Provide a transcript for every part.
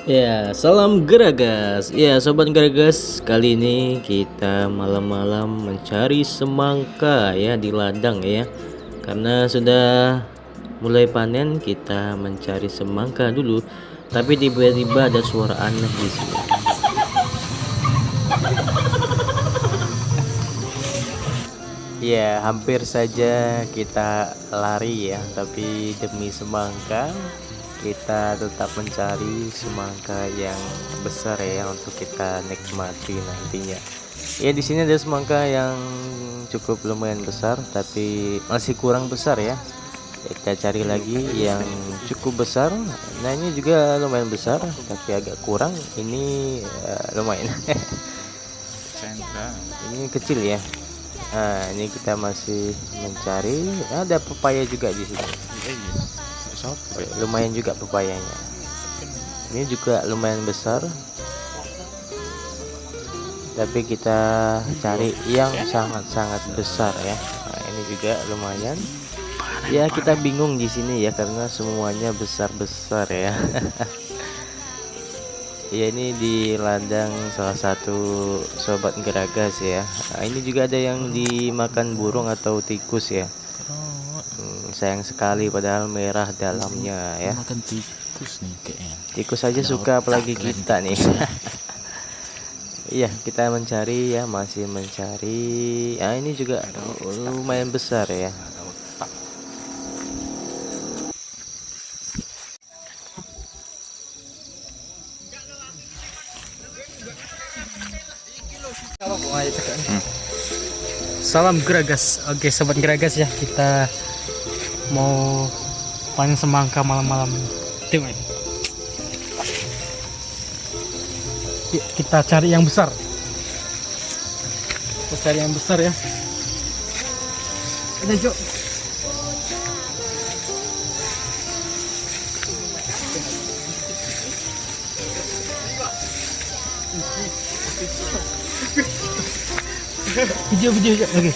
Ya, salam Geragas. Ya, sobat Geragas, kali ini kita malam-malam mencari semangka ya di ladang ya. Karena sudah mulai panen, kita mencari semangka dulu. Tapi tiba-tiba ada suara aneh di sini. Ya, hampir saja kita lari ya, tapi demi semangka kita tetap mencari semangka yang besar ya untuk kita nikmati nantinya. Ya, di sini ada semangka yang cukup lumayan besar, tapi masih kurang besar ya. Kita cari lagi yang cukup besar. Nah, ini juga lumayan besar, tapi agak kurang. Ini lumayan. Sentra. Ini kecil ya. Nah, ini kita masih mencari. Ada pepaya juga di sini. Lumayan juga pepayanya. Ini juga lumayan besar. Tapi kita cari yang sangat-sangat besar ya. Nah, ini juga lumayan. Ya, kita bingung di sini ya karena semuanya besar-besar ya. Ya, ini di ladang salah satu sobat Geragas ya. Nah, ini juga ada yang dimakan burung atau tikus ya. Sayang sekali padahal merah dalamnya ya. Makan tikus nih kayaknya. Tikus aja suka apalagi kita nih. Iya, kita mencari ya, masih mencari. Ah, ini juga lumayan besar ya. Salam Geragas. Oke, sobat Geragas ya, kita mau panen semangka malam-malam. Tengok ini. Yuk, kita cari yang besar. Kita cari yang besar ya. Ada Jo. Video oke.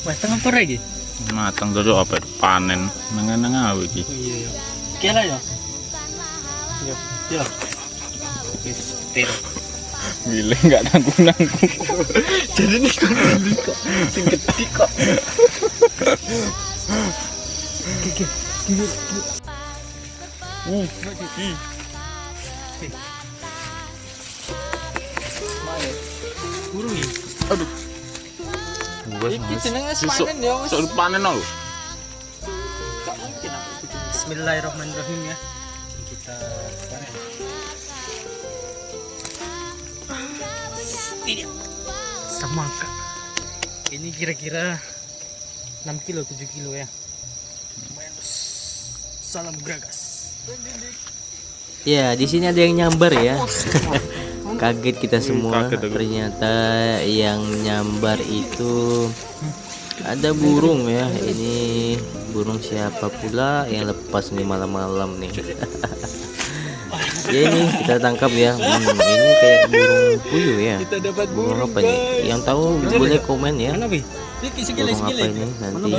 Wah, tengah apa lagi? Matang dulu apa panen nang iki. Oh iya. Kira ya? Iya. Iya. Wis, pero. Gile enggak nanggung-nanggung. Jadi ini kok beli kok. Sing gede kok. Oke. Burung ya? Aduh. Iki jenenge panen ya, Mas. Sok panen lho. Bismillahirrahmanirrahim ya. Kita panen. Ini semangka. Ini kira-kira 6 kilo 7 kilo ya. Lumayan. Salam Geragas. Ya, di sini ada yang nyambar ya. Kaget kita semua. Kaget aku. Ternyata yang nyambar itu ada burung ya. Ini burung siapa pula yang lepas nih malam-malam nih. Ya, ini kita tangkap ya. Ini kayak burung puyuh ya. Kita dapat Burung burung, apa nih? guys. Yang tahu boleh komen ya. Mana, Bi? Burung apa ini? Nanti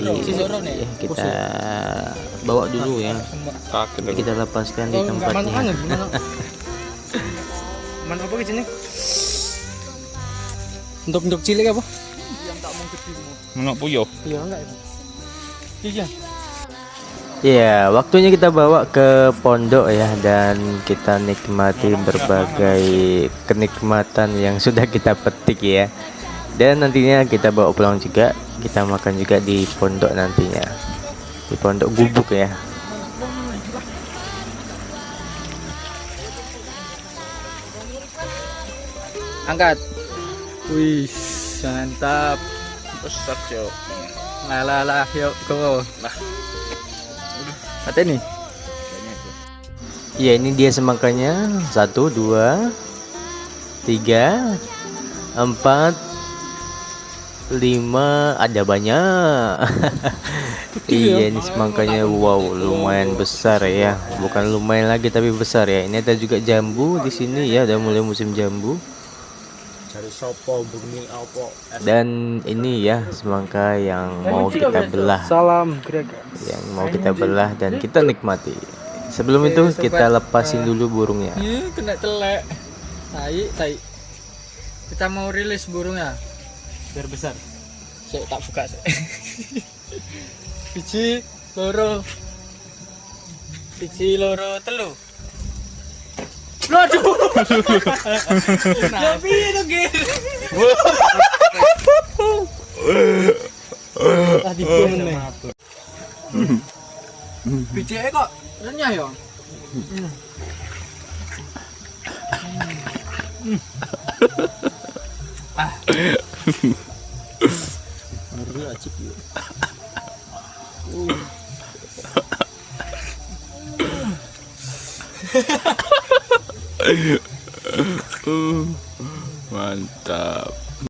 ya, kita bawa dulu ya. Kaget aku. Kita lepaskan di tempatnya. Mana apa ke sini? Untuk cilik apa? Menok puyuh. Iya enggak itu. Iya. Ya, waktunya kita bawa ke pondok ya dan kita nikmati berbagai kenikmatan yang sudah kita petik ya. Dan nantinya kita bawa pulang juga, kita makan juga di pondok nantinya. Di pondok gubuk ya. Angkat. Wih, mantap. Besar yo. Lah, yuk go. Lah. Kata nih. Ya, ini dia semangkanya. 1, 2, 3, 4, 5. Ada banyak. Iya, ini semangkanya wow, lumayan besar ya. Bukan lumayan lagi tapi besar ya. Ini ada juga jambu di sini ya, udah mulai musim jambu. Dari sopo bengi apa? Dan ini ya semangka yang mau kita belah, Salam Gregas. yang mau kita belah dan kita nikmati. Sebelum itu kita lepasin dulu burungnya. Kena telek. Tai. Kita mau rilis burungnya biar besar. Saya tak buka. Biji loro. Telu. Waduh. Ya piye to, Ge? Tadi meneh. Biji kok renyah ya?